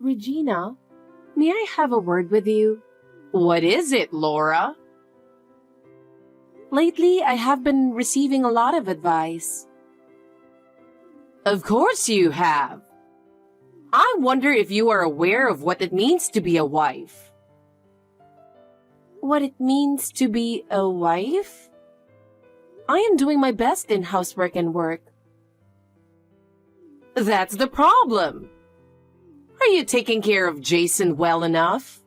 Regina, may I have a word with you? What is it, Laura? Lately, I have been receiving a lot of advice. Of course you have. I wonder if you are aware of what it means to be a wife. What it means to be a wife? I am doing my best in housework and work. That's the problem. Are you taking care of Jason well enough?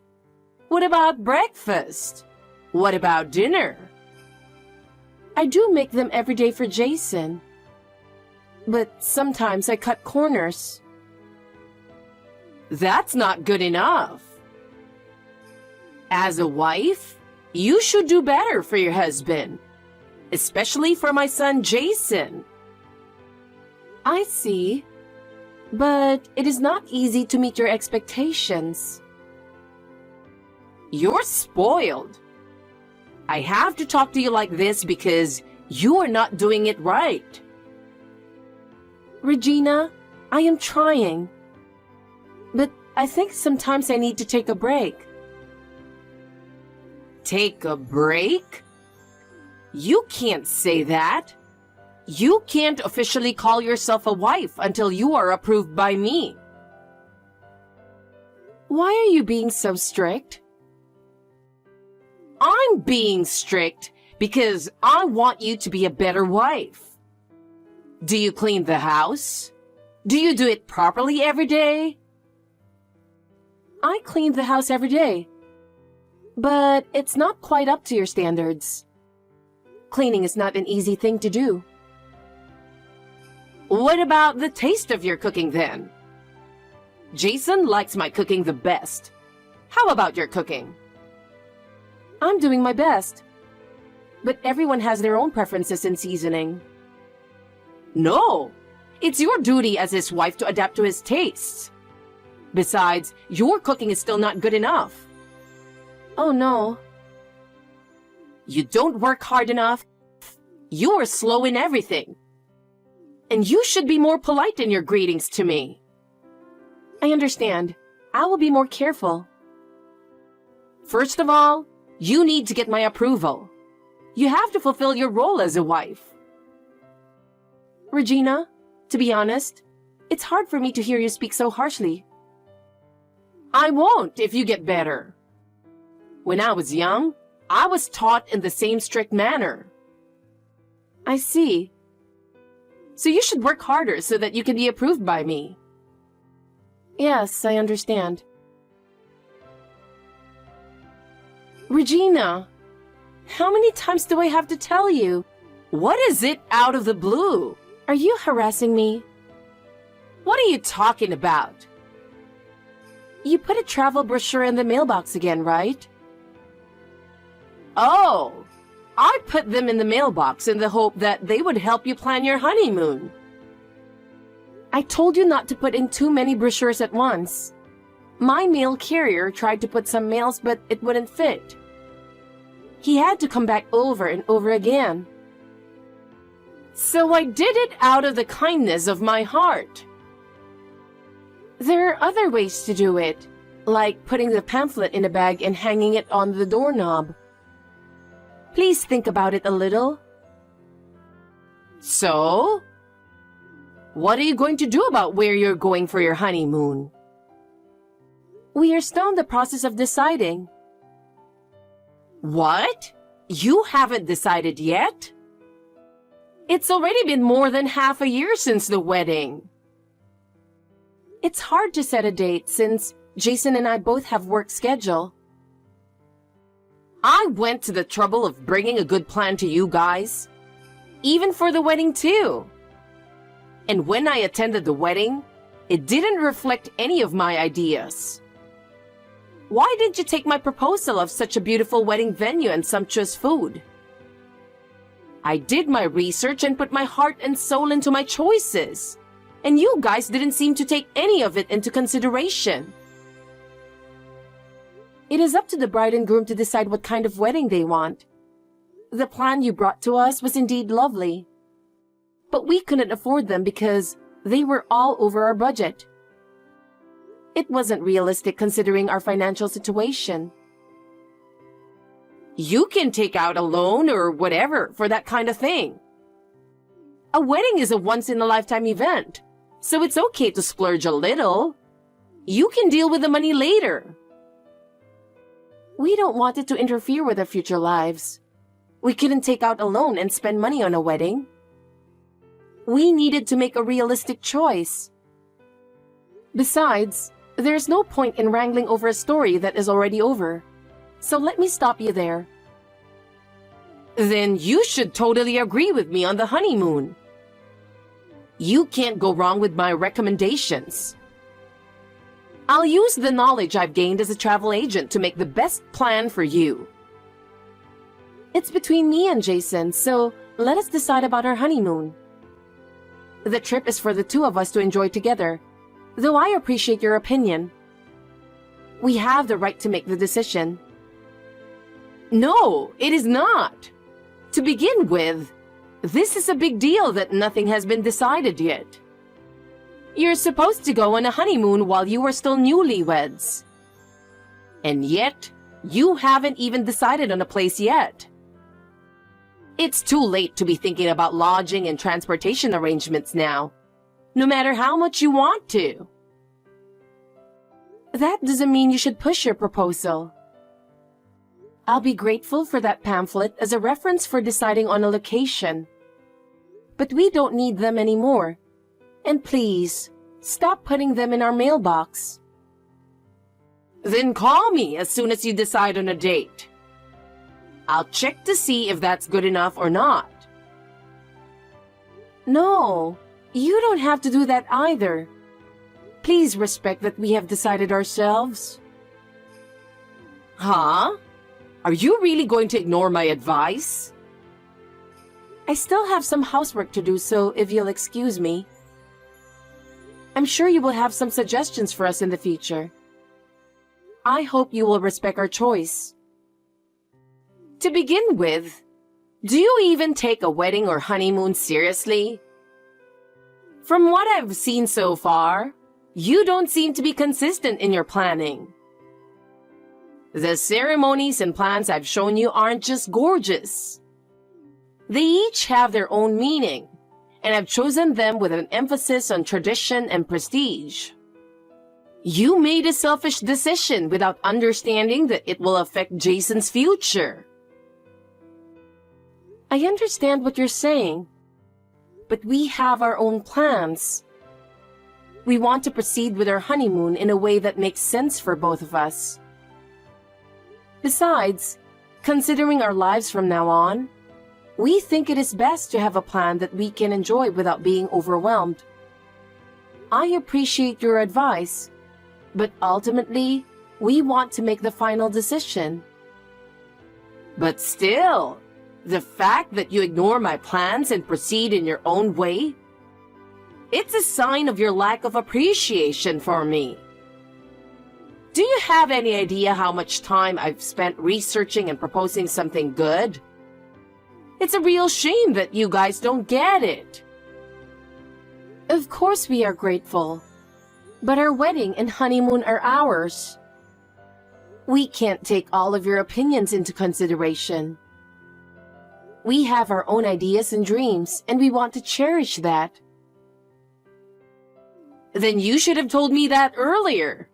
What about breakfast? What about dinner? I do make them every day for Jason. But sometimes I cut corners. That's not good enough. As a wife, you should do better for your husband, especially for my son Jason. I see. But it is not easy to meet your expectations. You're spoiled. I have to talk to you like this because you are not doing it right. Regina, I am trying. But I think sometimes I need to take a break. Take a break? You can't say that. You can't officially call yourself a wife until you are approved by me. Why are you being so strict? I'm being strict because I want you to be a better wife. Do you clean the house? Do you do it properly every day? I clean the house every day. But it's not quite up to your standards. Cleaning is not an easy thing to do. What about the taste of your cooking then? Jason likes my cooking the best. How about your cooking? I'm doing my best. But everyone has their own preferences in seasoning. No, it's your duty as his wife to adapt to his tastes. Besides, your cooking is still not good enough. Oh no. You don't work hard enough. You are slow in everything. And you should be more polite in your greetings to me. I understand. I will be more careful. First of all, you need to get my approval. You have to fulfill your role as a wife. Regina, to be honest, it's hard for me to hear you speak so harshly. I won't if you get better. When I was young, I was taught in the same strict manner. I see. So you should work harder so that you can be approved by me. Yes, I understand. Regina, how many times do I have to tell you? What is it out of the blue? Are you harassing me? What are you talking about? You put a travel brochure in the mailbox again, right? Oh, I put them in the mailbox in the hope that they would help you plan your honeymoon. I told you not to put in too many brochures at once. My mail carrier tried to put some mails, but it wouldn't fit. He had to come back over and over again. So I did it out of the kindness of my heart. There are other ways to do it, like putting the pamphlet in a bag and hanging it on the doorknob. Please think about it a little. So? What are you going to do about where you're going for your honeymoon? We are still in the process of deciding. What? You haven't decided yet? It's already been more than half a year since the wedding. It's hard to set a date since Jason and I both have work schedule. I went to the trouble of bringing a good plan to you guys, even for the wedding too. And when I attended the wedding, it didn't reflect any of my ideas. Why didn't you take my proposal of such a beautiful wedding venue and sumptuous food? I did my research and put my heart and soul into my choices, and you guys didn't seem to take any of it into consideration. It is up to the bride and groom to decide what kind of wedding they want. The plan you brought to us was indeed lovely, but we couldn't afford them because they were all over our budget. It wasn't realistic considering our financial situation. You can take out a loan or whatever for that kind of thing. A wedding is a once-in-a-lifetime event, so it's okay to splurge a little. You can deal with the money later. We don't want it to interfere with our future lives. We couldn't take out a loan and spend money on a wedding. We needed to make a realistic choice. Besides, there's no point in wrangling over a story that is already over. So let me stop you there. Then you should totally agree with me on the honeymoon. You can't go wrong with my recommendations. I'll use the knowledge I've gained as a travel agent to make the best plan for you. It's between me and Jason, so let us decide about our honeymoon. The trip is for the two of us to enjoy together, though I appreciate your opinion. We have the right to make the decision. No, it is not. To begin with, this is a big deal that nothing has been decided yet. You're supposed to go on a honeymoon while you are still newlyweds. And yet, you haven't even decided on a place yet. It's too late to be thinking about lodging and transportation arrangements now, no matter how much you want to. That doesn't mean you should push your proposal. I'll be grateful for that pamphlet as a reference for deciding on a location. But we don't need them anymore. And please, stop putting them in our mailbox. Then call me as soon as you decide on a date. I'll check to see if that's good enough or not. No, you don't have to do that either. Please respect that we have decided ourselves. Huh? Are you really going to ignore my advice? I still have some housework to do, so if you'll excuse me. I'm sure you will have some suggestions for us in the future. I hope you will respect our choice. To begin with, do you even take a wedding or honeymoon seriously? From what I've seen so far, you don't seem to be consistent in your planning. The ceremonies and plans I've shown you aren't just gorgeous. They each have their own meaning, and I've chosen them with an emphasis on tradition and prestige. You made a selfish decision without understanding that it will affect Jason's future. I understand what you're saying, but we have our own plans. We want to proceed with our honeymoon in a way that makes sense for both of us. Besides, considering our lives from now on, we think it is best to have a plan that we can enjoy without being overwhelmed. I appreciate your advice, but ultimately, we want to make the final decision. But still, the fact that you ignore my plans and proceed in your own way, it's a sign of your lack of appreciation for me. Do you have any idea how much time I've spent researching and proposing something good? It's a real shame that you guys don't get it. Of course we are grateful, but our wedding and honeymoon are ours. We can't take all of your opinions into consideration. We have our own ideas and dreams, and we want to cherish that. Then you should have told me that earlier.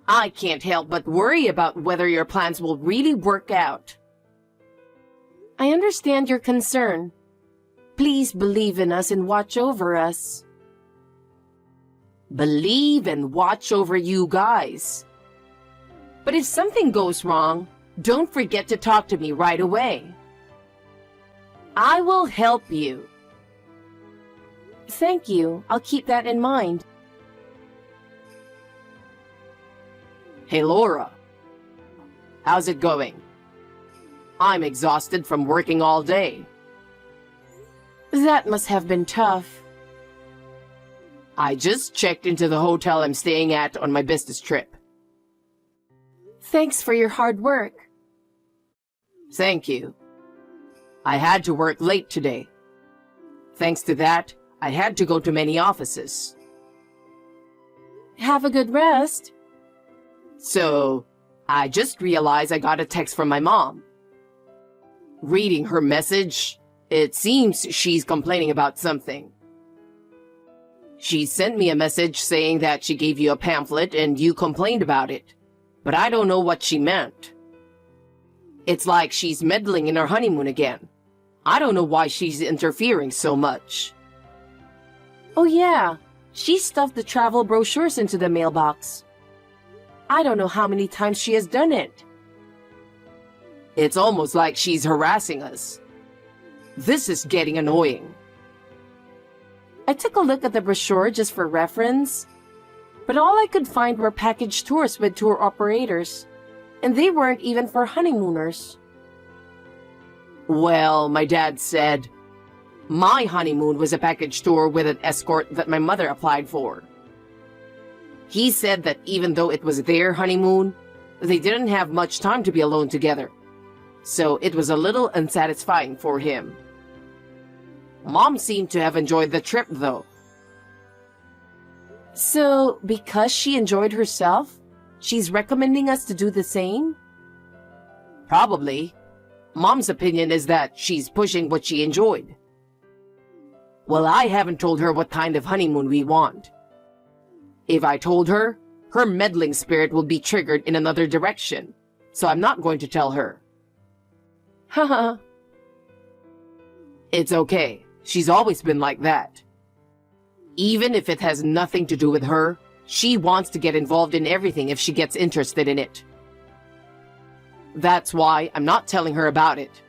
I can't help but worry about whether your plans will really work out. I understand your concern. Please believe in us and watch over us. Believe and watch over you guys. But if something goes wrong, don't forget to talk to me right away. I will help you. Thank you. I'll keep that in mind. Hey, Laura. How's it going? I'm exhausted from working all day. That must have been tough. I just checked into the hotel I'm staying at on my business trip. Thanks for your hard work. Thank you. I had to work late today. Thanks to that, I had to go to many offices. Have a good rest. So, I just realized I got a text from my mom. Reading her message, it seems she's complaining about something. She sent me a message saying that she gave you a pamphlet and you complained about it, but I don't know what she meant. It's like she's meddling in our honeymoon again. I don't know why she's interfering so much. Oh yeah, she stuffed the travel brochures into the mailbox. I don't know how many times she has done it. It's almost like she's harassing us. This is getting annoying. I took a look at the brochure just for reference, but all I could find were package tours with tour operators, and they weren't even for honeymooners. Well, my dad said, my honeymoon was a package tour with an escort that my mother applied for. He said that even though it was their honeymoon, they didn't have much time to be alone together, so it was a little unsatisfying for him. Mom seemed to have enjoyed the trip, though. So, because she enjoyed herself, she's recommending us to do the same? Probably. Mom's opinion is that she's pushing what she enjoyed. Well, I haven't told her what kind of honeymoon we want. If I told her, her meddling spirit will be triggered in another direction, so I'm not going to tell her. Haha. It's okay. She's always been like that. Even if it has nothing to do with her, she wants to get involved in everything if she gets interested in it. That's why I'm not telling her about it.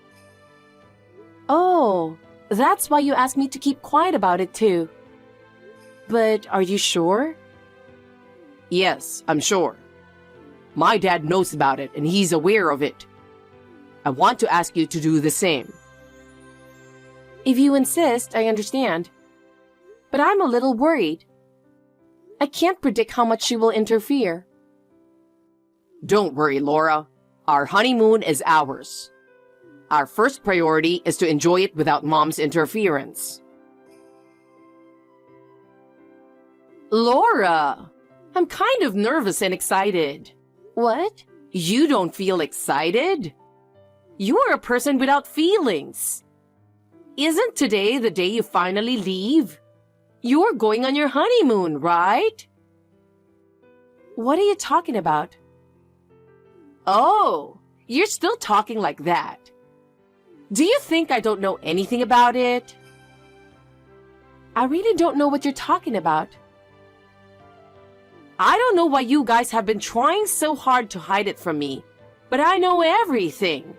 Oh, that's why you asked me to keep quiet about it too. But are you sure? Yes, I'm sure. My dad knows about it and he's aware of it. I want to ask you to do the same. If you insist, I understand. But I'm a little worried. I can't predict how much she will interfere. Don't worry, Laura. Our honeymoon is ours. Our first priority is to enjoy it without Mom's interference. Laura! I'm kind of nervous and excited. What? You don't feel excited? You are a person without feelings. Isn't today the day you finally leave? You're going on your honeymoon, right? What are you talking about? Oh, you're still talking like that. Do you think I don't know anything about it? I really don't know what you're talking about. I don't know why you guys have been trying so hard to hide it from me, but I know everything.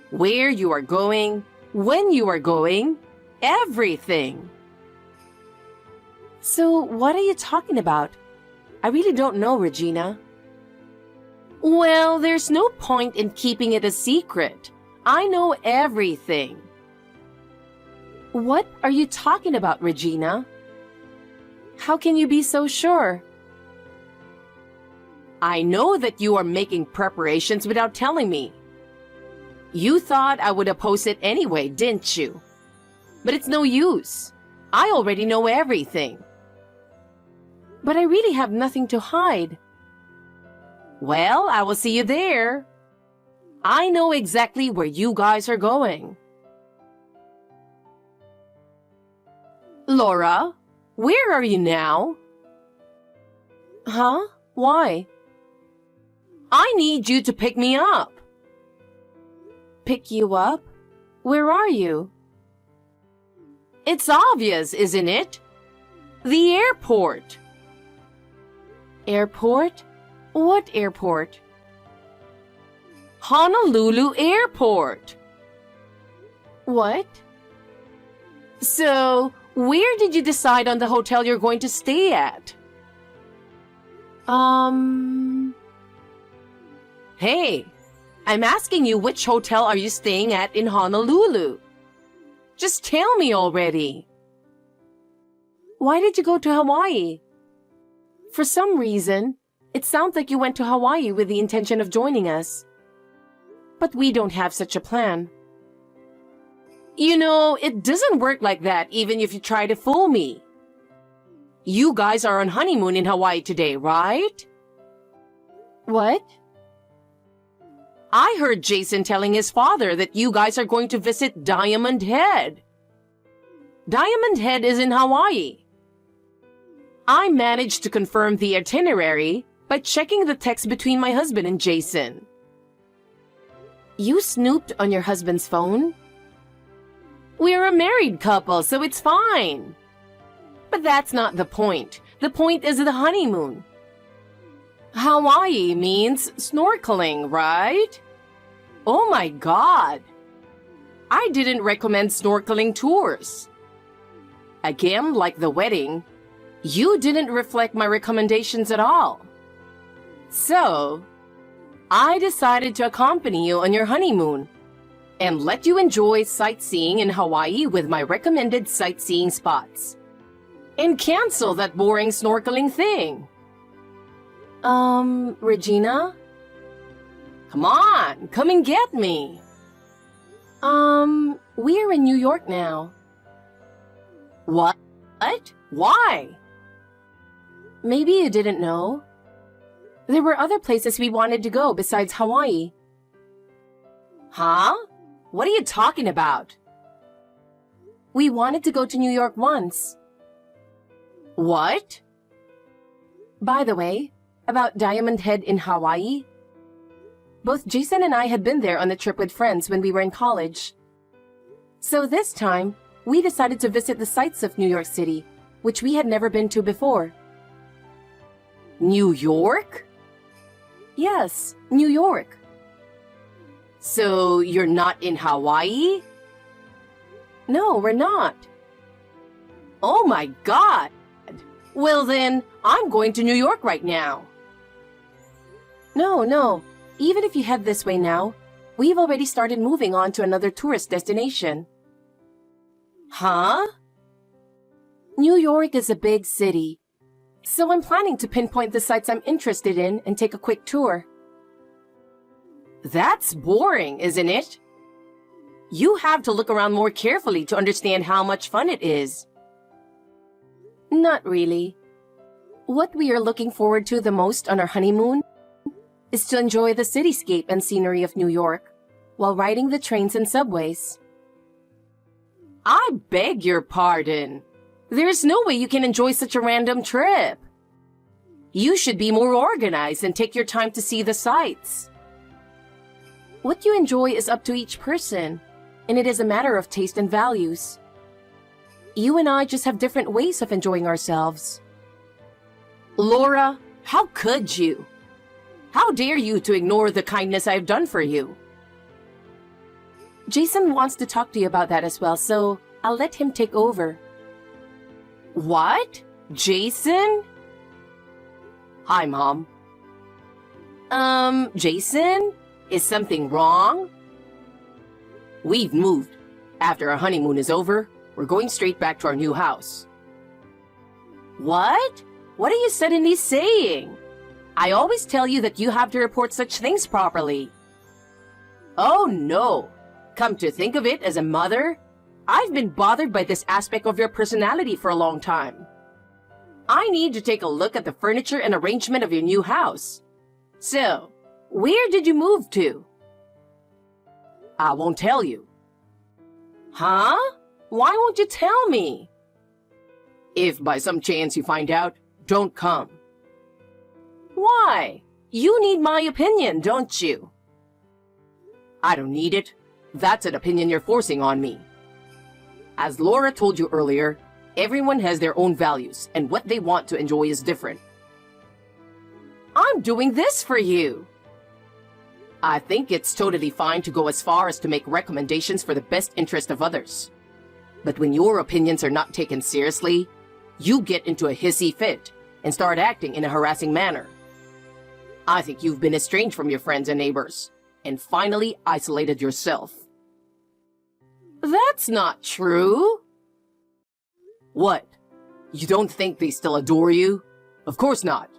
Where you are going, when you are going, everything. So what are you talking about? I really don't know, Regina. Well, there's no point in keeping it a secret. I know everything. What are you talking about, Regina? How can you be so sure? I know that you are making preparations without telling me. You thought I would oppose it anyway, didn't you? But it's no use. I already know everything. But I really have nothing to hide. Well, I will see you there. I know exactly where you guys are going. Laura, where are you now? Huh? Why? I need you to pick me up. Pick you up? Where are you? It's obvious, isn't it? The airport. Airport? What airport? Honolulu Airport. What? So, where did you decide on the hotel you're going to stay at? Hey, I'm asking you, which hotel are you staying at in Honolulu? Just tell me already. Why did you go to Hawaii? For some reason, it sounds like you went to Hawaii with the intention of joining us. But we don't have such a plan. You know, it doesn't work like that even if you try to fool me. You guys are on honeymoon in Hawaii today, right? What? I heard Jason telling his father that you guys are going to visit Diamond Head. Diamond Head is in Hawaii. I managed to confirm the itinerary by checking the text between my husband and Jason. You snooped on your husband's phone? We're a married couple, so it's fine. But that's not the point. The point is the honeymoon. Hawaii means snorkeling, right? Oh my God. I didn't recommend snorkeling tours. Again, like the wedding, you didn't reflect my recommendations at all. So, I decided to accompany you on your honeymoon and let you enjoy sightseeing in Hawaii with my recommended sightseeing spots. And cancel that boring snorkeling thing. Regina? Come on, come and get me. We're in New York now. What? Why? Maybe you didn't know. There were other places we wanted to go besides Hawaii. Huh? What are you talking about? We wanted to go to New York once. What? By the way, about Diamond Head in Hawaii. Both Jason and I had been there on a trip with friends when we were in college. So this time, we decided to visit the sights of New York City, which we had never been to before. New York? Yes, New York. So you're not in Hawaii? No, we're not. Oh my God! Well then, I'm going to New York right now. No. Even if you head this way now, we've already started moving on to another tourist destination. Huh? New York is a big city, so I'm planning to pinpoint the sites I'm interested in and take a quick tour. That's boring, isn't it? You have to look around more carefully to understand how much fun it is. Not really. What we are looking forward to the most on our honeymoon is to enjoy the cityscape and scenery of New York while riding the trains and subways. I beg your pardon. There's no way you can enjoy such a random trip. You should be more organized and take your time to see the sights. What you enjoy is up to each person, and it is a matter of taste and values. You and I just have different ways of enjoying ourselves. Laura, how could you? How dare you to ignore the kindness I've done for you? Jason wants to talk to you about that as well, so I'll let him take over. What? Jason? Hi, Mom. Jason? Is something wrong? We've moved. After our honeymoon is over, we're going straight back to our new house. What? What are you suddenly saying? I always tell you that you have to report such things properly. Oh no. Come to think of it, as a mother, I've been bothered by this aspect of your personality for a long time. I need to take a look at the furniture and arrangement of your new house. So, where did you move to? I won't tell you. Huh? Why won't you tell me? If by some chance you find out, don't come. Why? You need my opinion, don't you? I don't need it. That's an opinion you're forcing on me. As Laura told you earlier, everyone has their own values, and what they want to enjoy is different. I'm doing this for you. I think it's totally fine to go as far as to make recommendations for the best interest of others. But when your opinions are not taken seriously, you get into a hissy fit and start acting in a harassing manner. I think you've been estranged from your friends and neighbors, and finally isolated yourself. That's not true. What? You don't think they still adore you? Of course not.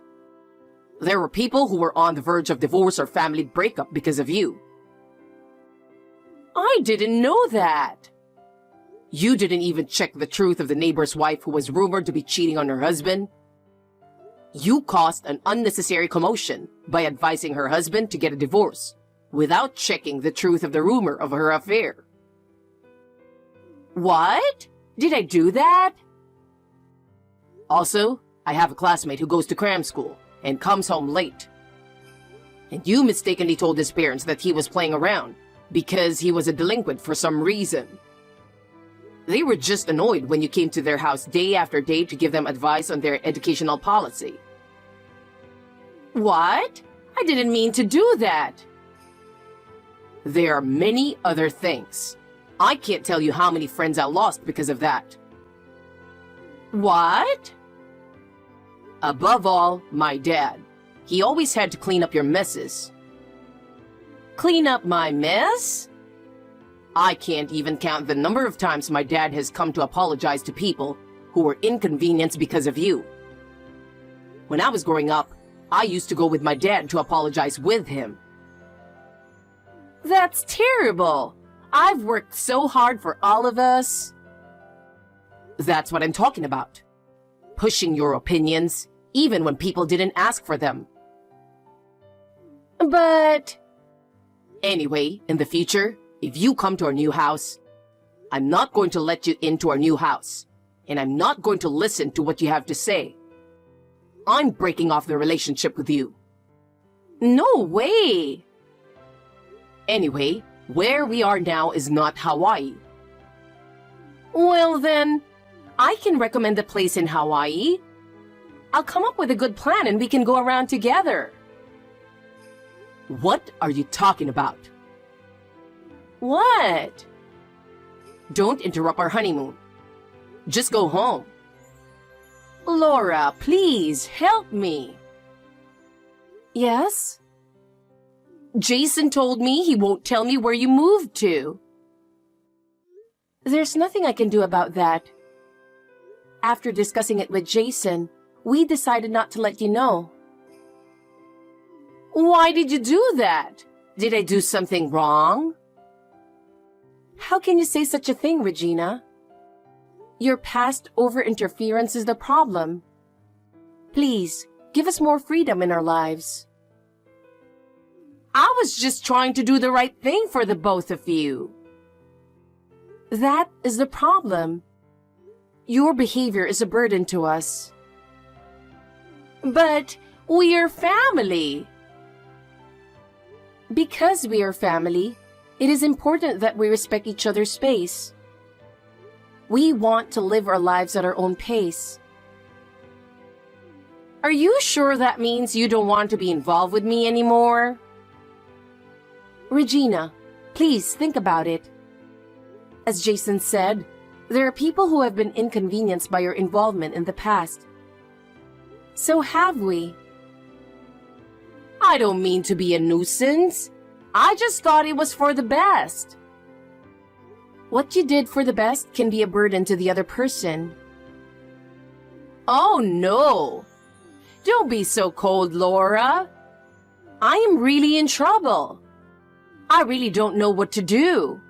There were people who were on the verge of divorce or family breakup because of you. I didn't know that. You didn't even check the truth of the neighbor's wife who was rumored to be cheating on her husband. You caused an unnecessary commotion by advising her husband to get a divorce without checking the truth of the rumor of her affair. What? Did I do that? Also, I have a classmate who goes to cram school and comes home late. And you mistakenly told his parents that he was playing around because he was a delinquent for some reason. They were just annoyed when you came to their house day after day to give them advice on their educational policy. What? I didn't mean to do that. There are many other things. I can't tell you how many friends I lost because of that. What? Above all, my dad. He always had to clean up your messes. Clean up my mess? I can't even count the number of times my dad has come to apologize to people who were inconvenienced because of you. When I was growing up, I used to go with my dad to apologize with him. That's terrible. I've worked so hard for all of us. That's what I'm talking about. Pushing your opinions, even when people didn't ask for them. But... Anyway, in the future, if you come to our new house, I'm not going to let you into our new house, and I'm not going to listen to what you have to say. I'm breaking off the relationship with you. No way! Anyway, where we are now is not Hawaii. Well then, I can recommend a place in Hawaii. I'll come up with a good plan and we can go around together. What are you talking about? What? Don't interrupt our honeymoon. Just go home. Laura, please help me. Yes? Jason told me he won't tell me where you moved to. There's nothing I can do about that. After discussing it with Jason, we decided not to let you know. Why did you do that? Did I do something wrong? How can you say such a thing, Regina? Your past over-interference is the problem. Please, give us more freedom in our lives. I was just trying to do the right thing for the both of you. That is the problem. Your behavior is a burden to us. But we are family. Because we are family, it is important that we respect each other's space. We want to live our lives at our own pace. Are you sure that means you don't want to be involved with me anymore? Regina, please think about it. As Jason said, there are people who have been inconvenienced by your involvement in the past. So have we. I don't mean to be a nuisance. I just thought it was for the best. What you did for the best can be a burden to the other person. Oh no! Don't be so cold, Laura. I am really in trouble. I really don't know what to do.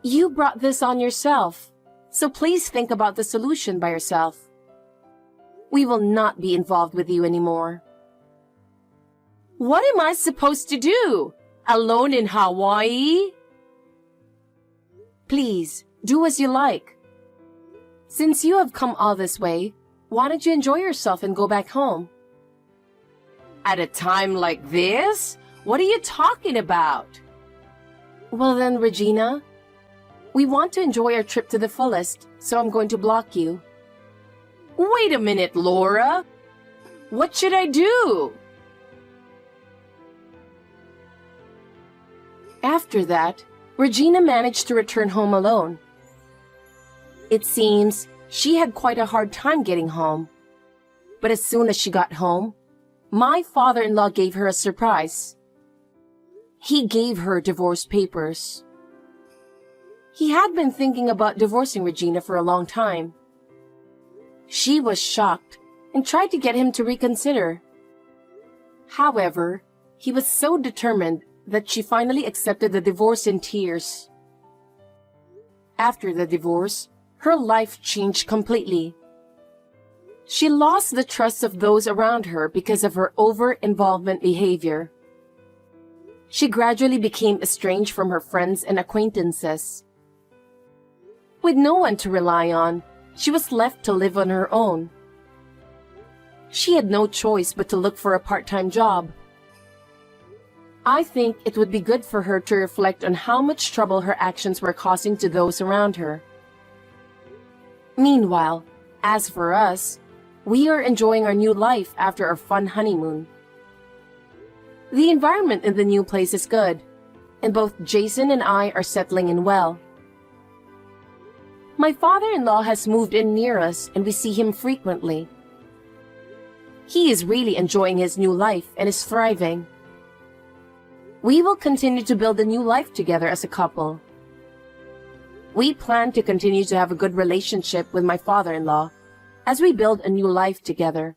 You brought this on yourself, so please think about the solution by yourself. We will not be involved with you anymore. What am I supposed to do? Alone in Hawaii? Please, do as you like. Since you have come all this way, why don't you enjoy yourself and go back home? At a time like this? What are you talking about? Well then, Regina, we want to enjoy our trip to the fullest, so I'm going to block you. Wait a minute, Laura. What should I do? After that, Regina managed to return home alone. It seems she had quite a hard time getting home. But as soon as she got home, my father-in-law gave her a surprise. He gave her divorce papers. He had been thinking about divorcing Regina for a long time. She was shocked and tried to get him to reconsider. However, he was so determined that she finally accepted the divorce in tears. After the divorce, her life changed completely. She lost the trust of those around her because of her over-involvement behavior. She gradually became estranged from her friends and acquaintances. With no one to rely on, she was left to live on her own. She had no choice but to look for a part-time job. I think it would be good for her to reflect on how much trouble her actions were causing to those around her. Meanwhile, as for us, we are enjoying our new life after our fun honeymoon. The environment in the new place is good, and both Jason and I are settling in well. My father-in-law has moved in near us and we see him frequently. He is really enjoying his new life and is thriving. We will continue to build a new life together as a couple. We plan to continue to have a good relationship with my father-in-law as we build a new life together.